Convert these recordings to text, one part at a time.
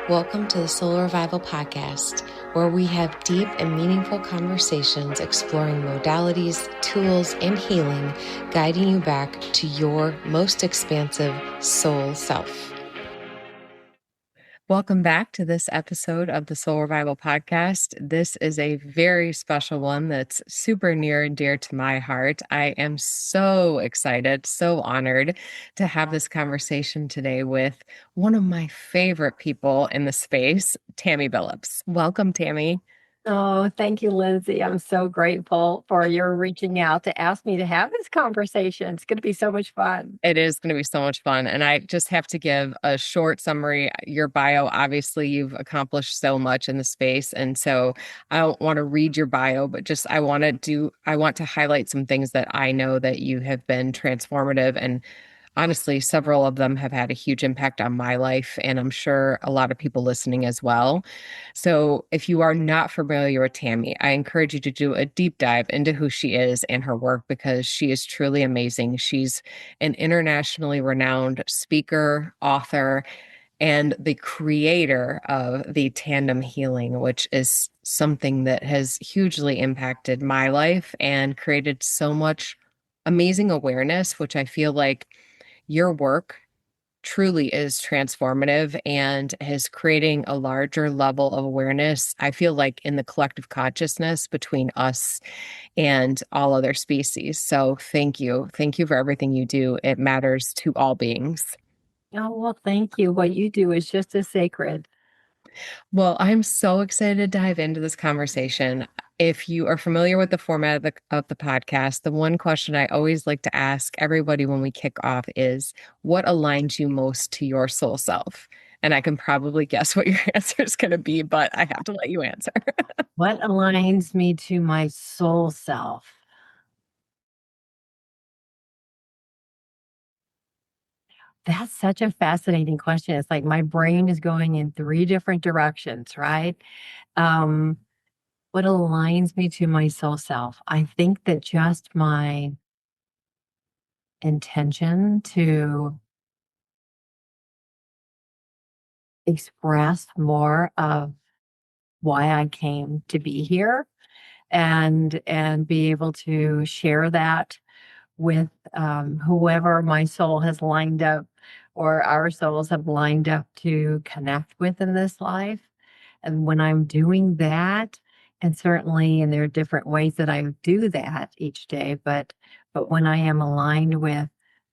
Welcome to the Soul Revival Podcast, where we have deep and meaningful conversations exploring modalities, tools, and healing, guiding you back to your most expansive soul self. Welcome back to this episode of the Soul Revival Podcast. This is a very special one that's super near and dear to my heart. I am so excited, so honored to have this conversation today with one of my favorite people in the space, Tammy Billups. Welcome, Tammy. Oh, thank you, Lindsay. I'm so grateful for your reaching out to ask me to have this conversation. It's going to be so much fun. It is going to be so much fun. And I just have to give a short summary. Your bio, obviously, you've accomplished so much in the space. And so I don't want to read your bio, but just I want to highlight some things that I know that you have been transformative, and honestly, several of them have had a huge impact on my life, and I'm sure a lot of people listening as well. So, if you are not familiar with Tammy, I encourage you to do a deep dive into who she is and her work, because she is truly amazing. She's an internationally renowned speaker, author, and the creator of the tandem healing, which is something that has hugely impacted my life and created so much amazing awareness, which I feel like your work truly is transformative and is creating a larger level of awareness, I feel like, in the collective consciousness between us and all other species. So thank you. Thank you for everything you do. It matters to all beings. Oh, well, thank you. What you do is just as sacred. Well, I'm so excited to dive into this conversation. If you are familiar with the format of the podcast, the one question I always like to ask everybody when we kick off is, what aligns you most to your soul self? And I can probably guess what your answer is going to be, but I have to let you answer. What aligns me to my soul self? That's such a fascinating question. It's like my brain is going in three different directions, right? Um, what aligns me to my soul self? I think that just my intention to express more of why I came to be here and be able to share that with whoever my soul has lined up or our souls have lined up to connect with in this life. And when I'm doing that, and there are different ways that I do that each day, but when I am aligned with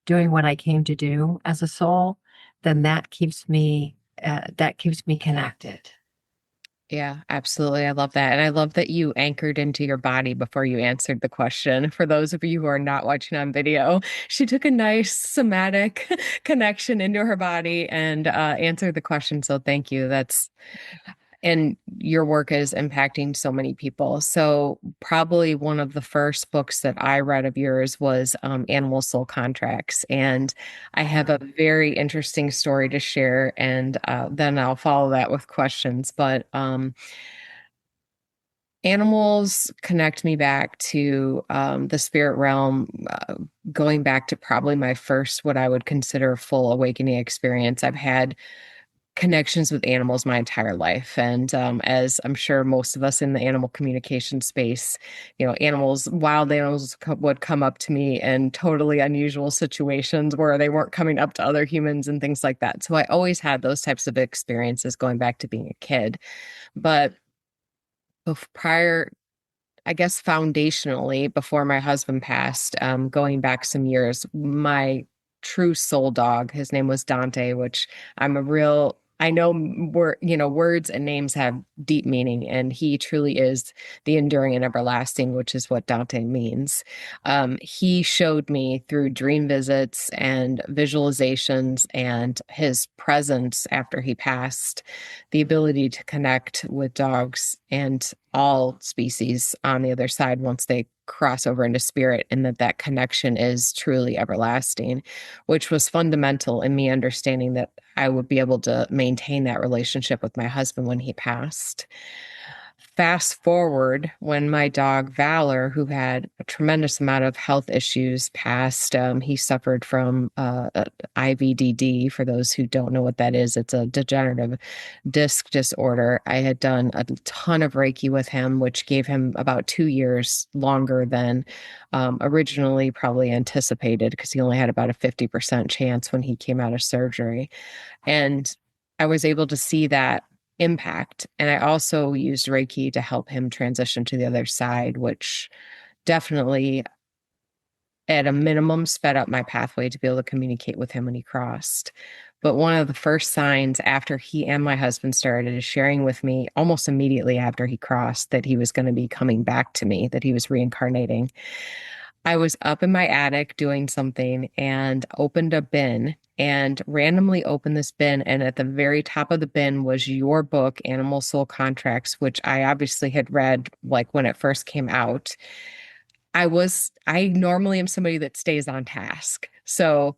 doing what I came to do as a soul, then that keeps me connected. Yeah, absolutely. I love that. And I love that you anchored into your body before you answered the question. For those of you who are not watching on video, she took a nice somatic connection into her body and answered the question. So thank you. And your work is impacting so many people. So probably one of the first books that I read of yours was Animal Soul Contracts. And I have a very interesting story to share, and then I'll follow that with questions. But animals connect me back to the spirit realm, going back to probably my first, what I would consider, full awakening experience. I've had connections with animals my entire life. And as I'm sure most of us in the animal communication space, wild animals would come up to me in totally unusual situations where they weren't coming up to other humans and things like that. So I always had those types of experiences going back to being a kid. But prior, I guess foundationally, before my husband passed, going back some years, my true soul dog, his name was Dante, which I know words and names have deep meaning, and he truly is the enduring and everlasting, which is what Dante means. He showed me through dream visits and visualizations and his presence after he passed the ability to connect with dogs and all species on the other side once they cross over into spirit, and that connection is truly everlasting, which was fundamental in me understanding that I would be able to maintain that relationship with my husband when he passed. fast forward when my dog Valor, who had a tremendous amount of health issues, passed. He suffered from IVDD. For those who don't know what that is, it's a degenerative disc disorder. I had done a ton of Reiki with him, which gave him about 2 years longer than originally probably anticipated because he only had about a 50% chance when he came out of surgery. And I was able to see that impact. And I also used Reiki to help him transition to the other side, which definitely, at a minimum, sped up my pathway to be able to communicate with him when he crossed. But one of the first signs after he and my husband started sharing with me almost immediately after he crossed that he was going to be coming back to me, that he was reincarnating, I was up in my attic doing something and opened a bin and randomly opened this bin. And at the very top of the bin was your book, Animal Soul Contracts, which I obviously had read like when it first came out. I normally am somebody that stays on task. So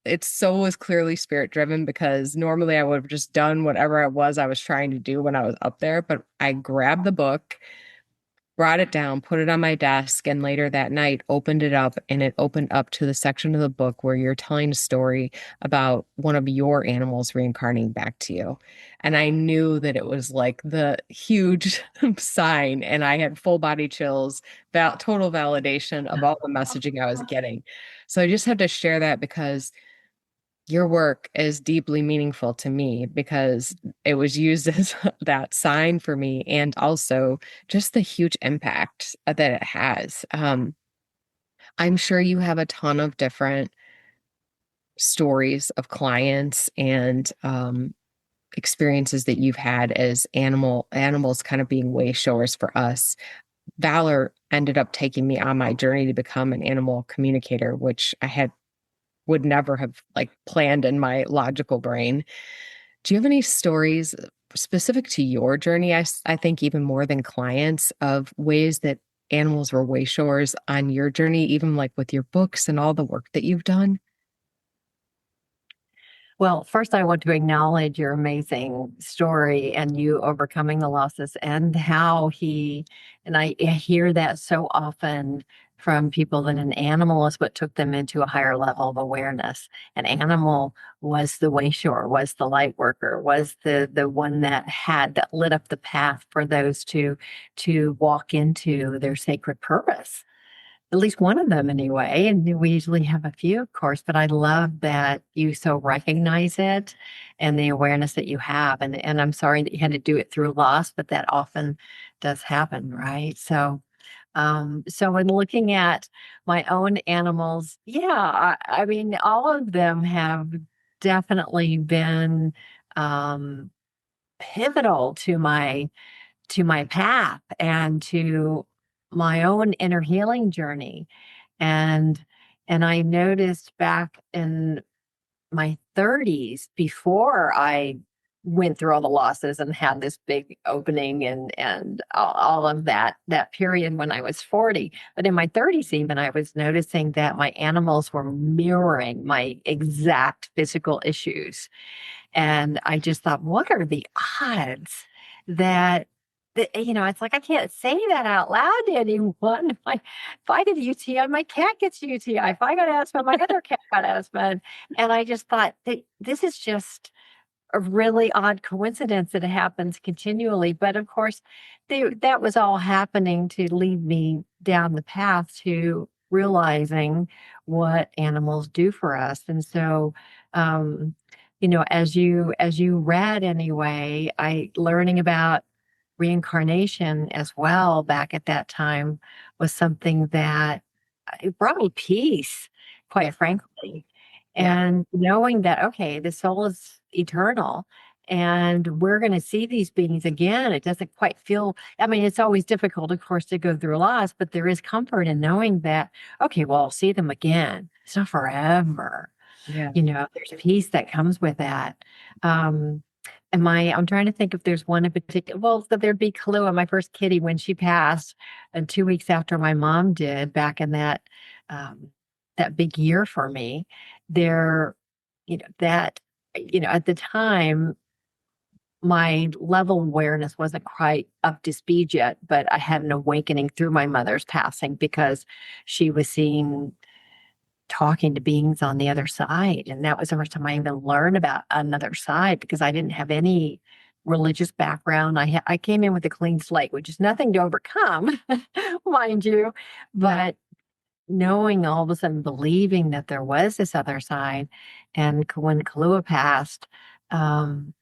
it so was clearly spirit driven because normally I would have just done whatever it was I was trying to do when I was up there. But I grabbed the book, brought it down, put it on my desk, and later that night opened it up, and it opened up to the section of the book where you're telling a story about one of your animals reincarnating back to you. And I knew that it was like the huge sign, and I had full body chills, total validation of all the messaging I was getting. So I just had to share that because your work is deeply meaningful to me because it was used as that sign for me and also just the huge impact that it has. I'm sure you have a ton of different stories of clients and experiences that you've had as animals kind of being way showers for us. Valor ended up taking me on my journey to become an animal communicator, which I had would never have like planned in my logical brain. Do you have any stories specific to your journey? I think even more than clients of ways that animals were way shores on your journey, even like with your books and all the work that you've done. Well, first, I want to acknowledge your amazing story and you overcoming the losses and how and I hear that so often from people that an animal is what took them into a higher level of awareness. An animal was the wayshore, was the light worker, was the one that lit up the path for those to walk into their sacred purpose, at least one of them anyway. And we usually have a few, of course, but I love that you so recognize it and the awareness that you have. And I'm sorry that you had to do it through loss, but that often does happen, right? So in looking at my own animals, yeah, I mean, all of them have definitely been um, pivotal to my path and to my own inner healing journey. And and I noticed back in my 30s, before I went through all the losses and had this big opening and all of that period when I was 40. But in my 30s, even I was noticing that my animals were mirroring my exact physical issues. And I just thought, what are the odds that, it's like I can't say that out loud to anyone. If I get a UTI, my cat gets a UTI. If I got asthma, my other cat got asthma. And I just thought that this is just a really odd coincidence that it happens continually. But of course, that was all happening to lead me down the path to realizing what animals do for us. And so, um, as you read anyway, I learning about reincarnation as well back at that time was something that it brought me peace, Yeah. quite frankly. Yeah. And knowing that, okay, the soul is eternal and we're going to see these beings again. It doesn't quite feel, I mean, it's always difficult, of course, to go through loss, but there is comfort in knowing that, okay, well, I'll see them again. It's not forever. Yeah. There's peace that comes with that. Um, I'm trying to think if there's one in particular. Well, so there'd be Kahlua, my first kitty, when she passed, and 2 weeks after my mom did, back in um, that big year for me. There, at the time, my level of awareness wasn't quite up to speed yet, but I had an awakening through my mother's passing because she was seeing talking to beings on the other side. And that was the first time I even learned about another side because I didn't have any religious background. I came in with a clean slate, which is nothing to overcome, mind you, but knowing all of a sudden, believing that there was this other side. And when Kahlua passed, um,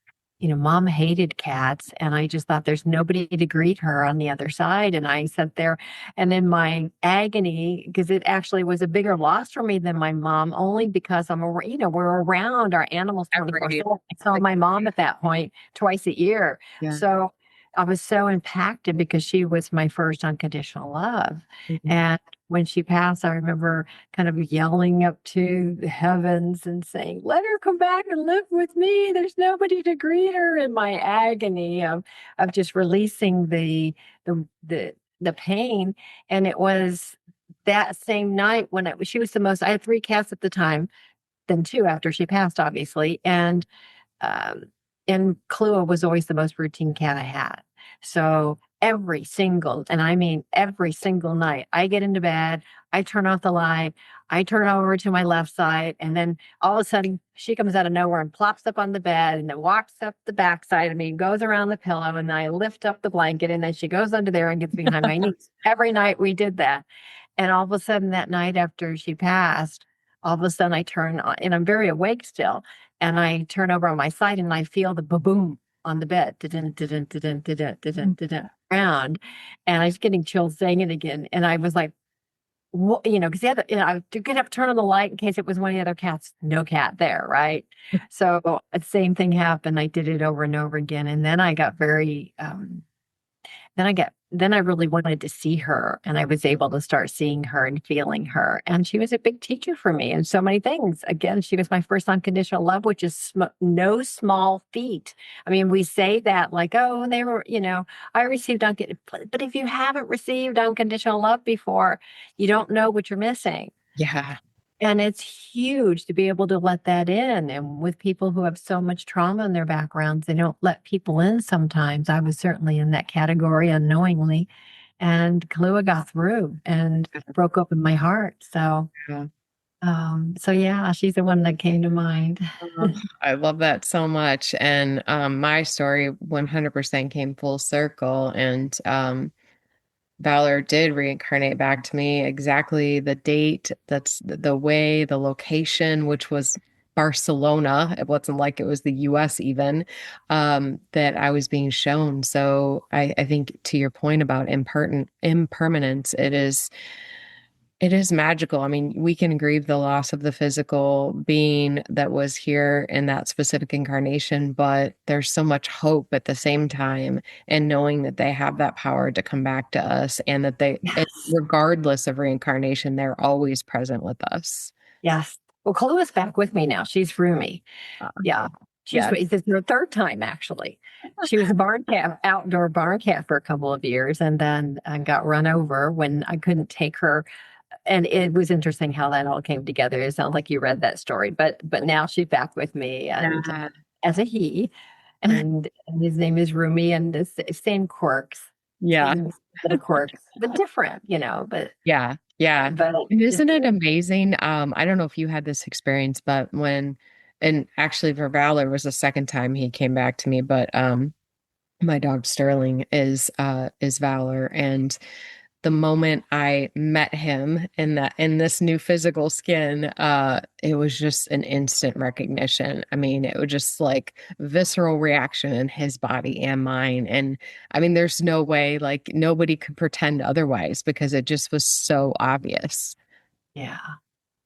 mom hated cats. And I just thought there's nobody to greet her on the other side. And I sat there and in my agony, because it actually was a bigger loss for me than my mom, only because we're around our animals 24/7. I saw my mom at that point twice a year. Yeah. So I was so impacted because she was my first unconditional love. Mhm. And when she passed, I remember kind of yelling up to the heavens and saying, "Let her come back and live with me. There's nobody to greet her." In my agony of just releasing the pain. And it was that same night when she was the most. I had three cats at the time, then two after she passed, obviously, um, and Clua was always the most routine cat I had. So every single, and I mean every single night, I get into bed, I turn off the light, I turn over to my left side, and then all of a sudden she comes out of nowhere and plops up on the bed and then walks up the back side of me, goes around the pillow, and I lift up the blanket, and then she goes under there and gets behind my knees. Every night we did that. And all of a sudden that night after she passed, all of a sudden I turn on, and I'm very awake still. And I turn over on my side and I feel the boom on the bed, around. And I was getting chills saying it again. And I was like, what, because the other, I could have to turn on the light in case it was one of the other cats, no cat there, right? So the same thing happened. I did it over and over again. And then I got then I really wanted to see her and I was able to start seeing her and feeling her. And she was a big teacher for me in so many things. Again, she was my first unconditional love, which is no small feat. I mean, we say that like, oh, they were, I received unconditional, but if you haven't received unconditional love before, you don't know what you're missing. Yeah. And it's huge to be able to let that in. And with people who have so much trauma in their backgrounds, they don't let people in sometimes. I was certainly in that category unknowingly. And Kahlua got through and broke open my heart. Yeah. So yeah, she's the one that came to mind. I love that so much. And my story 100% came full circle. And Valor did reincarnate back to me exactly the date, that's the way, the location, which was Barcelona. It wasn't like it was the US even, that I was being shown. So I think to your point about impermanence, it is magical. I mean, we can grieve the loss of the physical being that was here in that specific incarnation, but there's so much hope at the same time, and knowing that they have that power to come back to us and that Yes. regardless of reincarnation, they're always present with us. Yes. Well, Kalua's back with me now. She's roomie. Uh, Yeah. yeah. This is her third time, actually. She was a barn cat, outdoor barn cat for a couple of years, and then I got run over when I couldn't take her. And it was interesting how that all came together. It sounds like you read that story, but now she's back with me, and Yeah. as a he, and his name is Rumi, and the same quirks, Yeah. same bit of quirks, but different, but Yeah. Yeah. but And just isn't it amazing? I don't know if you had this experience, but and actually for Valor was the second time he came back to me, but my dog Sterling is Valor. And the moment I met him in this new physical skin, it was just an instant recognition. I mean, it was just like visceral reaction in his body and mine. And I mean, there's no way, like nobody could pretend otherwise because it just was so obvious. yeah,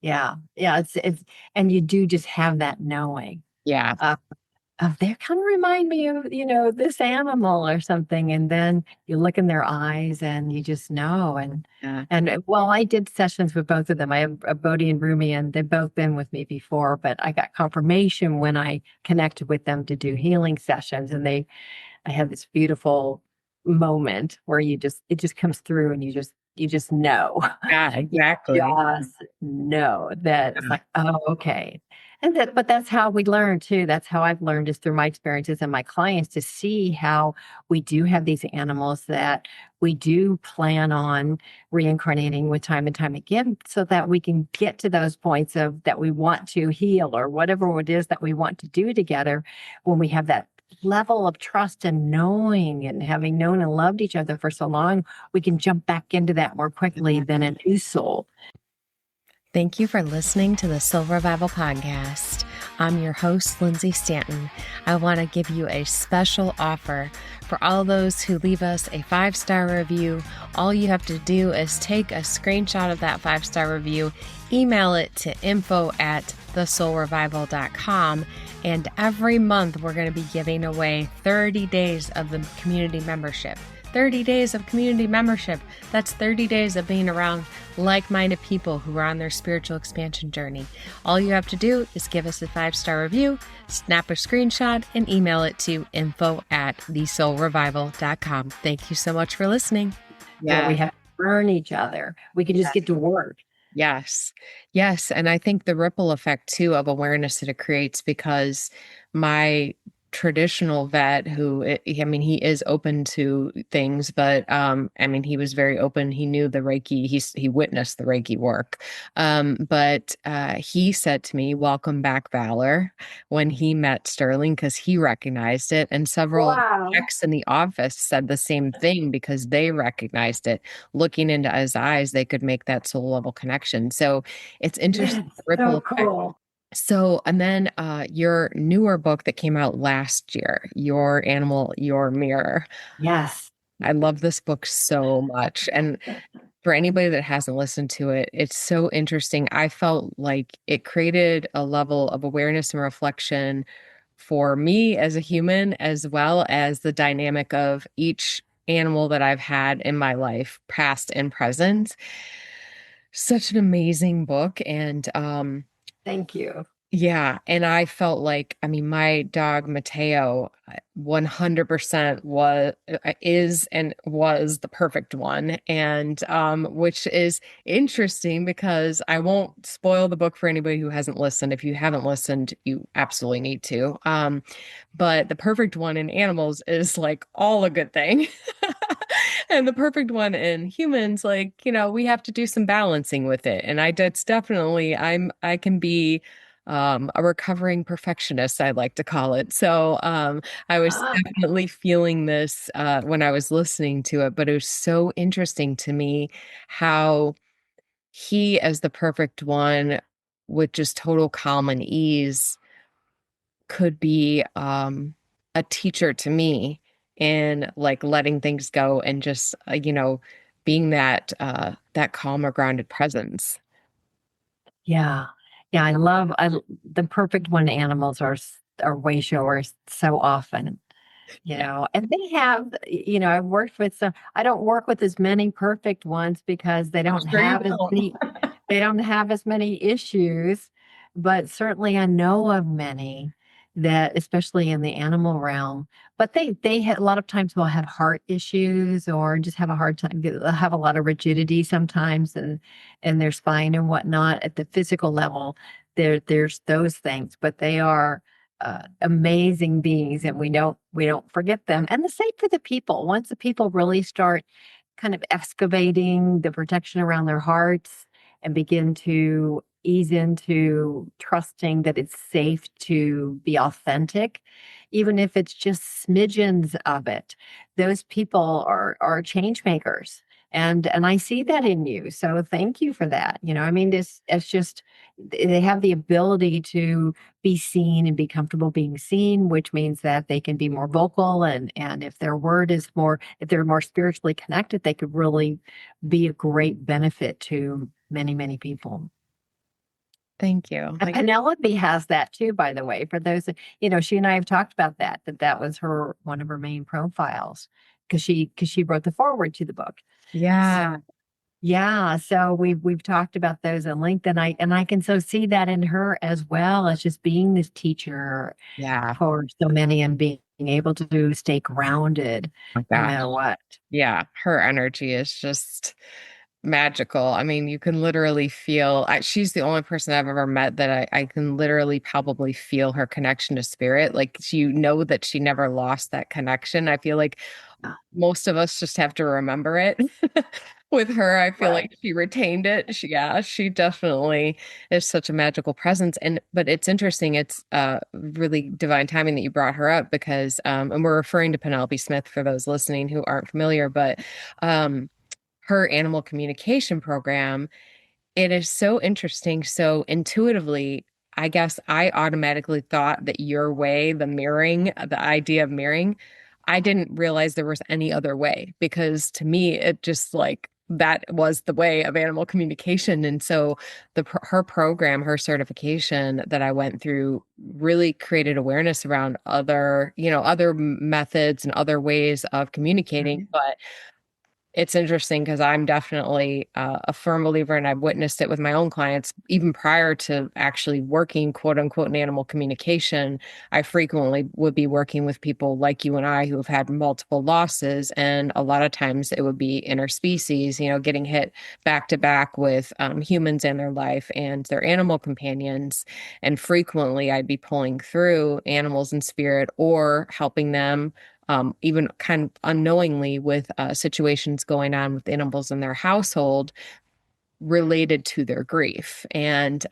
yeah. It's and you do just have that knowing. Yeah. Uh, they kind of remind me of, this animal or something. And then you look in their eyes and you just know. Yeah. Well, I did sessions with both of them. I have a Bodhi and Rumi, and they've both been with me before, but I got confirmation when I connected with them to do healing sessions. And I had this beautiful moment where it just comes through and you just know. Yeah, You exactly. just know that it's like, oh, okay. But that's how we learn too. That's how I've learned is through my experiences and my clients to see how we do have these animals that we do plan on reincarnating with time and time again so that we can get to those points of that we want to heal or whatever it is that we want to do together when we have that level of trust and knowing and having known and loved each other for so long, we can jump back into that more quickly than a new soul. Thank you for listening to the Soul Revival Podcast. I'm your host, Lindsay Stanton. I want to give you a special offer for all those who leave us a 5-star review. All you have to do is take a screenshot of that 5-star review, email it to info@thesoulrevival.com, and every month we're going to be giving away 30 days of the community membership. 30 days of community membership. That's 30 days of being around like-minded people who are on their spiritual expansion journey. All you have to do is give us a 5-star review, snap a screenshot, and email it to info@thesoulrevival.com. Thank you so much for listening. Yeah, we have to learn each other. We can just get to work. Yes. Yes. And I think the ripple effect too of awareness that it creates, because my traditional vet he is open to things, but he was very open. He knew the Reiki, he witnessed the Reiki work. But he said to me, "Welcome back, Valor," when he met Sterling, because he recognized it. And several techs in the office said the same thing because they recognized it. Looking into his eyes, they could make that soul level connection. So it's interesting. Ripple effect. Cool. So, and then your newer book that came out last year, Your Animal, Your Mirror. Yes. I love this book so much. And for anybody that hasn't listened to it, it's so interesting. I felt like it created a level of awareness and reflection for me as a human, as well as the dynamic of each animal that I've had in my life, past and present. Such an amazing book. And Thank you. yeah, and I felt like, my dog Mateo 100% is and was the perfect one, and which is interesting because I won't spoil the book for anybody who hasn't listened. If you haven't listened, you absolutely need to. But the perfect one in animals is like all a good thing. And the perfect one in humans, like, we have to do some balancing with it. And that's definitely, I can be a recovering perfectionist, I like to call it. So I was definitely feeling this when I was listening to it, but it was so interesting to me how he, as the perfect one, with just total calm and ease, could be a teacher to me in like letting things go and just being that calm or grounded presence. Yeah. Yeah. The perfect one animals are way shower so often, Yeah. and they have, I've worked with some, I don't work with as many perfect ones because I'm sure you don't. they don't have as many issues, but certainly I know of many that, especially in the animal realm, but a lot of times will have heart issues or just have a hard time, they'll have a lot of rigidity sometimes and their spine and whatnot at the physical level. There's those things, but they are amazing beings, and we don't forget them. And the same for the people. Once the people really start kind of excavating the protection around their hearts and begin to ease into trusting that it's safe to be authentic, even if it's just smidgens of it, those people are change makers. And I see that in you. So thank you for that. It's just they have the ability to be seen and be comfortable being seen, which means that they can be more vocal, and if their word is more, if they're more spiritually connected, they could really be a great benefit to many, many people. Thank you. And Penelope has that too, by the way. For those, she and I have talked about that was one of her main profiles because she wrote the foreword to the book. Yeah. Yeah, so we've talked about those and linked, and I can so see that in her as well as just being this teacher Yeah. for so many and being able to stay grounded Like no that. matter what. Yeah. Her energy is just magical. I mean, you can literally feel, she's the only person I've ever met that I can literally palpably feel her connection to spirit. Like, you know that she never lost that connection. I feel like most of us just have to remember it. With her, I feel Right. like she retained it. She definitely is such a magical presence. But it's interesting. It's really divine timing that you brought her up because and we're referring to Penelope Smith for those listening who aren't familiar, but um her animal communication program, it is so interesting. So intuitively, I guess I automatically thought that your way, the idea of mirroring, I didn't realize there was any other way because to me, it just like that was the way of animal communication. And so her program, her certification that I went through really created awareness around other methods and other ways of communicating. Mhm. But it's interesting because I'm definitely a firm believer, and I've witnessed it with my own clients. Even prior to actually working, quote unquote, in animal communication, I frequently would be working with people like you and I who have had multiple losses. And a lot of times it would be interspecies, getting hit back to back with humans in their life and their animal companions. And frequently I'd be pulling through animals in spirit or helping them even kind of unknowingly with situations going on with animals in their household related to their grief. And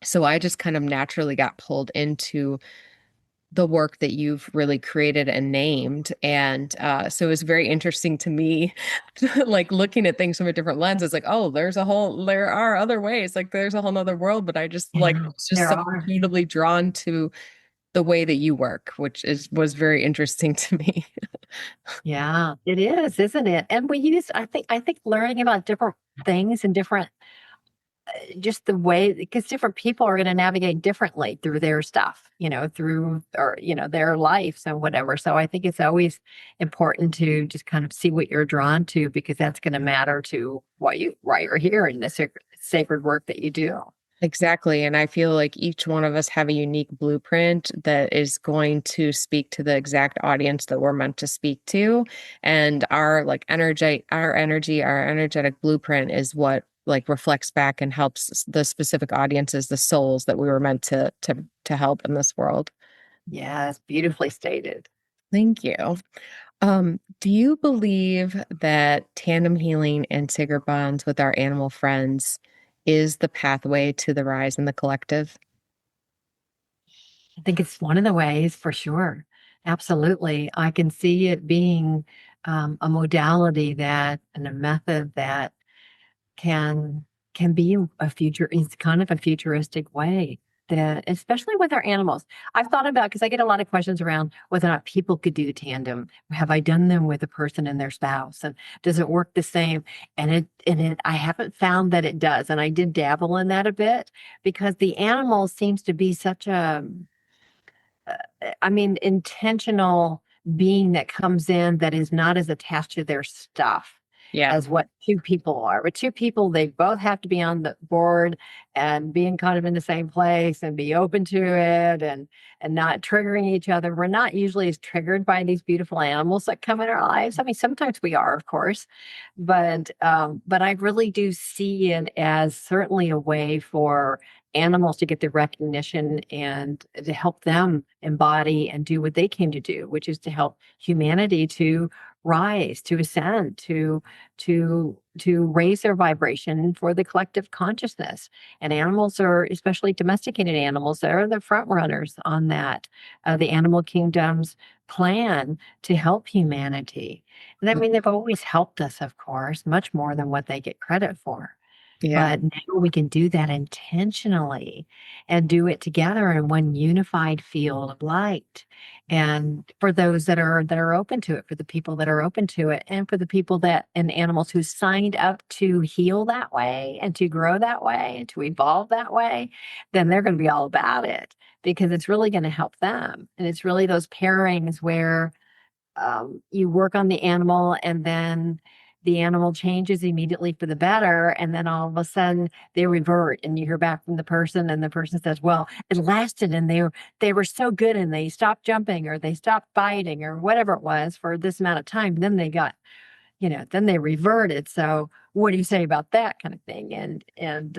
so I just kind of naturally got pulled into the work that you've really created and named. And so it was very interesting to me, like looking at things from a different lens. It's like, oh, there are other ways. Like there's a whole nother world. But I just like Yeah, was just there so are. intuitively drawn to the way that you work, which was very interesting to me. Yeah, it is, isn't it? And I think learning about different things and different, just the way, because different people are going to navigate differently through their stuff, through or, their lives and whatever. So I think it's always important to just kind of see what you're drawn to because that's going to matter to why you're here in the sacred work that you do. Exactly. And I feel like each one of us have a unique blueprint that is going to speak to the exact audience that we're meant to speak to. And our energetic blueprint is what like reflects back and helps the specific audiences, the souls that we were meant to help in this world. Yes, beautifully stated. Thank you. Do you believe that tandem healing and sacred bonds with our animal friends is the pathway to the rise in the collective? I think it's one of the ways for sure. Absolutely. I can see it being a modality that and a method that can can be a future it's kind of a futuristic way that especially with our animals. I've thought about because I get a lot of questions around whether or not people could do tandem. Have I done them with a person and their spouse? And does it work the same? And it I haven't found that it does. And I did dabble in that a bit because the animal seems to be such a I mean, intentional being that comes in that is not as attached to their stuff Yeah. as what two people are. With two people, they both have to be on the board and being kind of in the same place and be open to it and not triggering each other. We're not usually as triggered by these beautiful animals that come in our lives. I mean, sometimes we are, of course, but I really do see it as certainly a way for animals to get the recognition and to help them embody and do what they came to do, which is to help humanity to rise, to ascend, to raise their vibration for the collective consciousness. And animals are, especially domesticated animals, they're the front runners on that. The animal kingdom's plan to help humanity. And I mean, they've always helped us, of course, much more than what they get credit for. Yeah. But now we can do that intentionally and do it together in one unified field of light. And for those that are open to it, for the people that are open to it, and for the people that and animals who signed up to heal that way and to grow that way and to evolve that way, then they're going to be all about it because it's really going to help them. And it's really those pairings where you work on the animal and then the animal changes immediately for the better and then all of a sudden they revert and you hear back from the person and the person says well it lasted and they were so good and they stopped jumping or they stopped biting or whatever it was for this amount of time then they got then they reverted. So what do you say about that kind of thing? And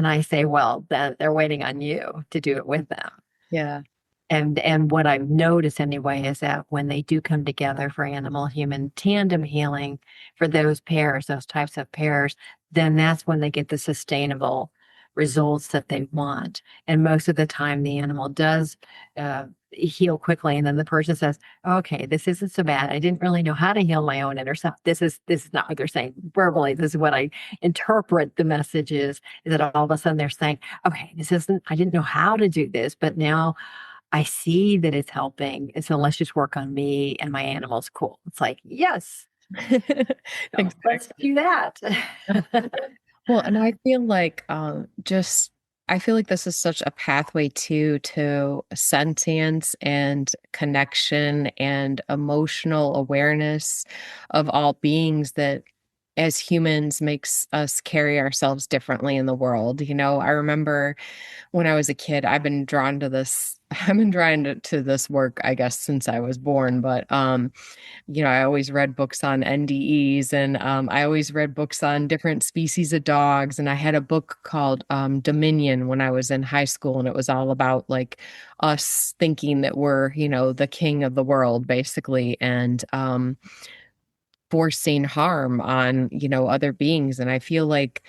I say, well, then they're waiting on you to do it with them. Yeah. And what I've noticed anyway is that when they do come together for animal human tandem healing for those pairs, those types of pairs, then that's when they get the sustainable results that they want. And most of the time, the animal does heal quickly, and then the person says, "Okay, this isn't so bad. I didn't really know how to heal my own inner self. This is not what they're saying verbally. This is what I interpret the message is that all of a sudden they're saying, okay, this isn't. I didn't know how to do this, but now." I see that it's helping. And so let's just work on me and my animals. Cool. It's like, yes, let's Exactly. do that. Well, and I feel like just I feel like this is such a pathway to sentience and connection and emotional awareness of all beings that as humans makes us carry ourselves differently in the world. I remember when I was a kid, I've been drawn to this. I've been drawn to this work, I guess, since I was born. But I always read books on NDEs, and I always read books on different species of dogs. And I had a book called Dominion when I was in high school, and it was all about like us thinking that we're, the king of the world, basically, and forcing harm on, other beings. And I feel like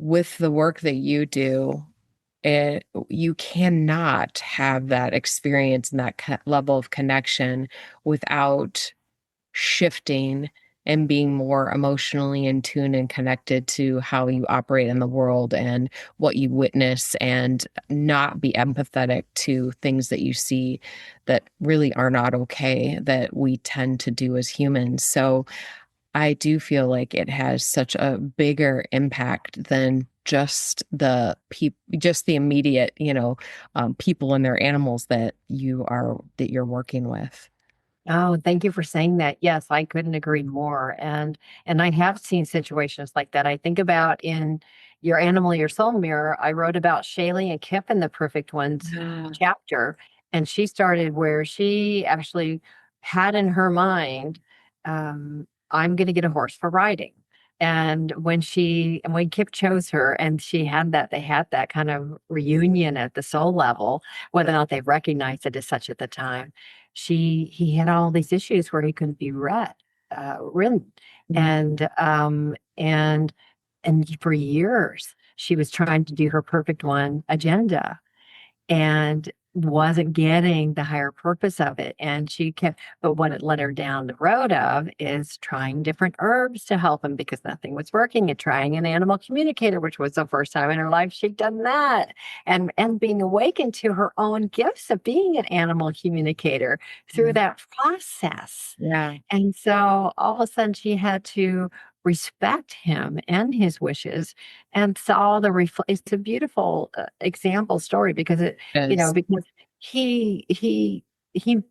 with the work that you do, you cannot have that experience and that level of connection without shifting and being more emotionally in tune and connected to how you operate in the world and what you witness, and not be empathetic to things that you see that really are not okay that we tend to do as humans. So I do feel like it has such a bigger impact than just the immediate, people and their animals that you're working with. Oh, thank you for saying that. Yes, I couldn't agree more. And I have seen situations like that. I think about in Your Animal, Your Soul Mirror, I wrote about Shaylee and Kip in the Perfect Ones Yeah. chapter. And she started where she actually had in her mind, I'm going to get a horse for riding. And when Kip chose her and they had that kind of reunion at the soul level, whether or not they recognized it as such at the time, he had all these issues where he couldn't be ridden, Mm. and for years she was trying to do her perfect one agenda and wasn't getting the higher purpose of it. And but what it led her down the road of is trying different herbs to help him because nothing was working, and trying an animal communicator, which was the first time in her life she'd done that. And being awakened to her own gifts of being an animal communicator through that process. Yeah. And so all of a sudden she had to respect him and his wishes and saw it's a beautiful example story because Is. because he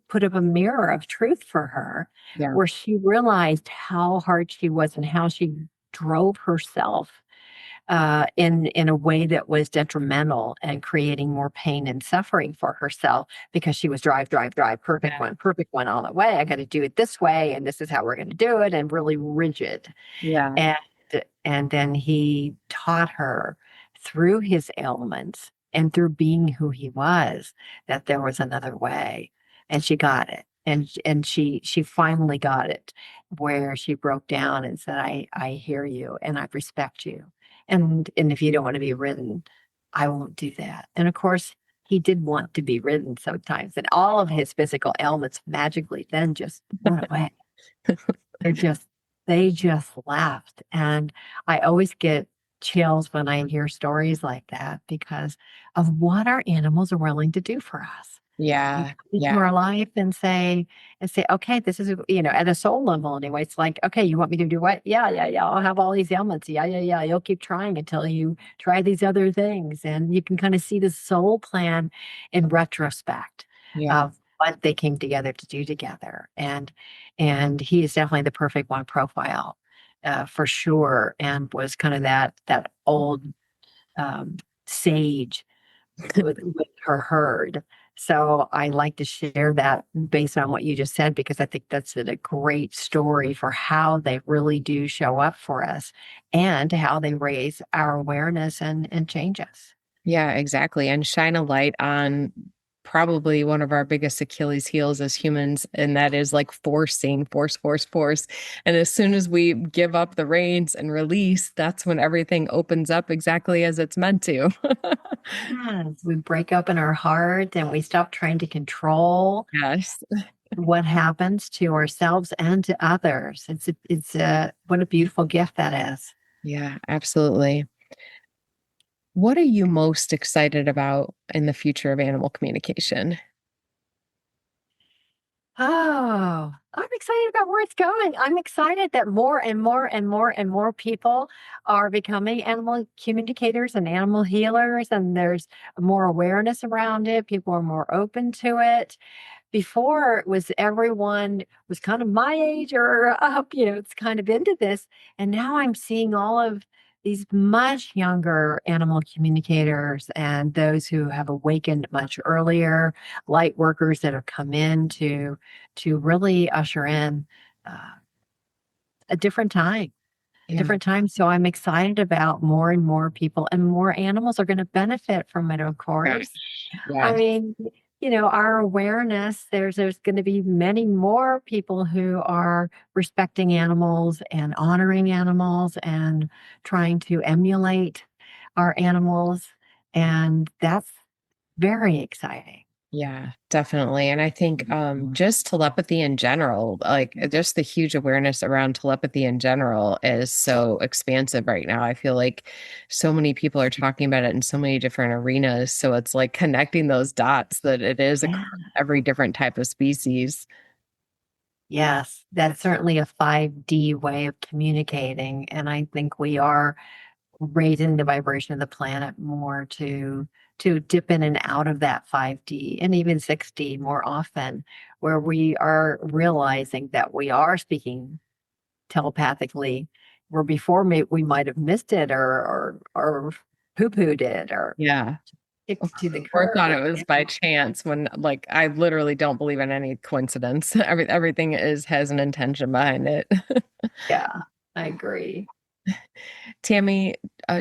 put up a mirror of truth for her Yeah. where she realized how hard she was and how she drove herself in a way that was detrimental and creating more pain and suffering for herself because she was drive, Yeah. perfect one all the way. I got to do it this way, and this is how we're going to do it, and really rigid. Yeah. And and then he taught her through his ailments and through being who he was that there was another way, and she got it. And she finally got it where she broke down and said, I hear you and I respect you. And if you don't want to be ridden, I won't do that. And of course, he did want to be ridden sometimes, and all of his physical ailments magically then just went away. They're just they just left. And I always get chills when I hear stories like that because of what our animals are willing to do for us. You Yeah. come into Yeah. our life and say, okay, this is, at a soul level anyway. It's like, okay, you want me to do what? Yeah, yeah, yeah. I'll have all these ailments. Yeah, yeah, yeah. You'll keep trying until you try these other things. And you can kind of see the soul plan in retrospect Yeah. of what they came together to do together. And he is definitely the perfect one profile, for sure. And was kind of that old um, sage with her herd. So I like to share that based on what you just said, because I think that's a great story for how they really do show up for us and how they raise our awareness and change us. Yeah, exactly. And shine a light on probably one of our biggest Achilles heels as humans, and that is like forcing, force, force, force. And as soon as we give up the reins and release, that's when everything opens up exactly as it's meant to. Yes, we break open our heart and we stop trying to control Yes. what happens to ourselves and to others. It's what a beautiful gift that is. Yeah, absolutely. What are you most excited about in the future of animal communication? Oh, I'm excited about where it's going. I'm excited that more and more and more and more people are becoming animal communicators and animal healers, and there's more awareness around it. People are more open to it. Before it was everyone was kind of my age or up, it's kind of into this. And now I'm seeing all of these much younger animal communicators and those who have awakened much earlier, light workers that have come in to really usher in uh, a different time. A Yeah, different time. So I'm excited about more and more people and more animals are going to benefit from it, of gosh, course. I yes, mean, our awareness, there's going to be many more people who are respecting animals and honoring animals and trying to emulate our animals. And that's very exciting. yeah, definitely. And I think just telepathy in general, like just the huge awareness around telepathy in general is so expansive right now. I feel like so many people are talking about it in so many different arenas. So it's like connecting those dots that it is Yeah. across every different type of species. Yes, that's certainly a 5D way of communicating. And I think we are raising the vibration of the planet more to dip in and out of that 5D and even 6D more often, where we are realizing that we are speaking telepathically, where before we might have missed it or poo-pooed it or Yeah. kicked to the Or thought curb. it was by chance when like I literally don't believe in any coincidence. Everything is has an intention behind it. Yeah, I agree. Tammy,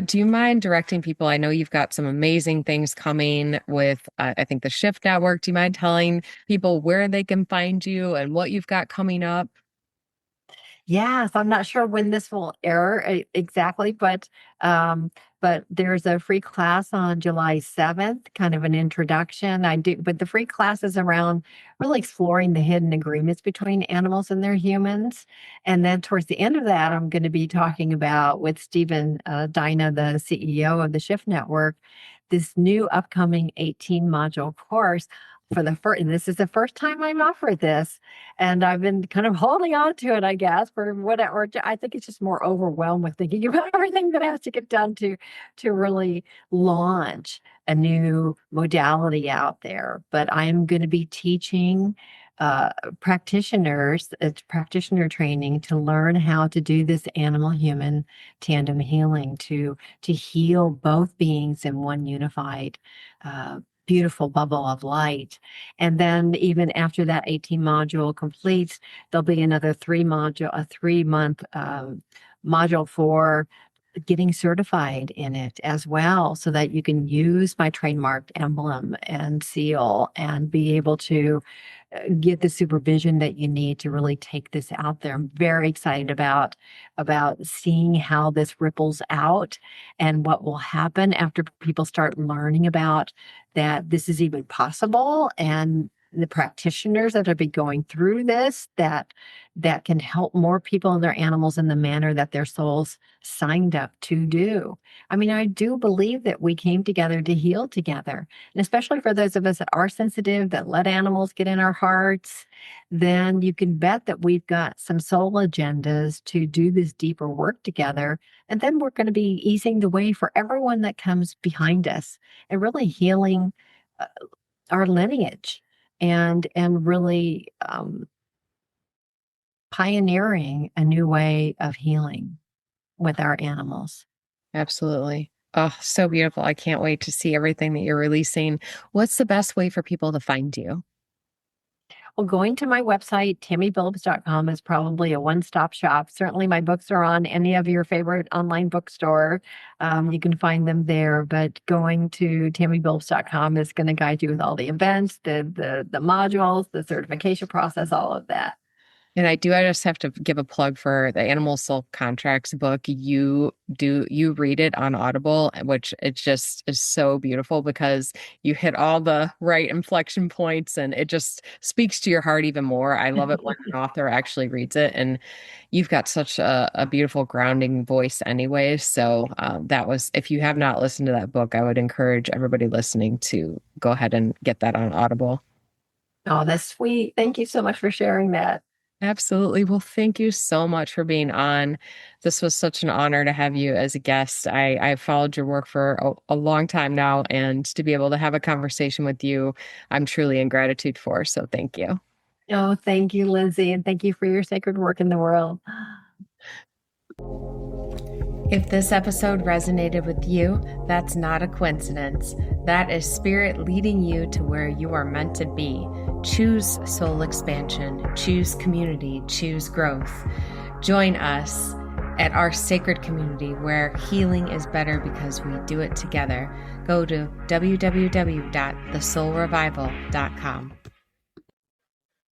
do you mind directing people? I know you've got some amazing things coming with, I think, the Shift Network. Do you mind telling people where they can find you and what you've got coming up? Yes, I'm not sure when this will air exactly, but there's a free class on July 7th, kind of an introduction. But the free class is around really exploring the hidden agreements between animals and their humans. And then towards the end of that, I'm going to be talking about with Stephen Dyna, the CEO of the Shift Network, this new upcoming 18 module course for the first, and this is the first time I've offered this, and I've been kind of holding on to it, I guess, for whatever. I think it's just more overwhelmed with thinking about everything that has to get done to really launch a new modality out there. But I'm going to be teaching uh, practitioners, it's practitioner training to learn how to do this animal human tandem healing to heal both beings in one unified beautiful bubble of light. And then even after that 18 module completes, there'll be another a 3 month module for getting certified in it as well, so that you can use my trademarked emblem and seal and be able to get the supervision that you need to really take this out there. I'm very excited about seeing how this ripples out and what will happen after people start learning about that this is even possible, and the practitioners that will be going through this that can help more people and their animals in the manner that their souls signed up to do. I mean, I do believe that we came together to heal together. And especially for those of us that are sensitive, that let animals get in our hearts, then you can bet that we've got some soul agendas to do this deeper work together. And then we're going to be easing the way for everyone that comes behind us and really healing uh, our lineage and really pioneering a new way of healing with our animals. Absolutely. Oh, so beautiful. I can't wait to see everything that you're releasing. What's the best way for people to find you? Well, going to my website, tammybillups.com, is probably a one-stop shop. Certainly, my books are on any of your favorite online bookstore. You can find them there, but going to tammybillups.com is going to guide you with all the events, the modules, the certification process, all of that. And I just have to give a plug for the Animal Soul Contracts book. You read it on Audible, which it just is so beautiful because you hit all the right inflection points and it just speaks to your heart even more. I love it when an author actually reads it, and you've got such a beautiful grounding voice anyway. So that was, if you have not listened to that book, I would encourage everybody listening to go ahead and get that on Audible. Oh, that's sweet. Thank you so much for sharing that. Absolutely. Well, thank you so much for being on. This was such an honor to have you as a guest. I've followed your work for a long time now, and to be able to have a conversation with you, I'm truly in gratitude for. So thank you. Oh, thank you, Lindsay, and thank you for your sacred work in the world. If this episode resonated with you, that's not a coincidence. That is spirit leading you to where you are meant to be. Choose soul expansion, choose community, choose growth. Join us at our sacred community where healing is better because we do it together. Go to www.thesoulrevival.com.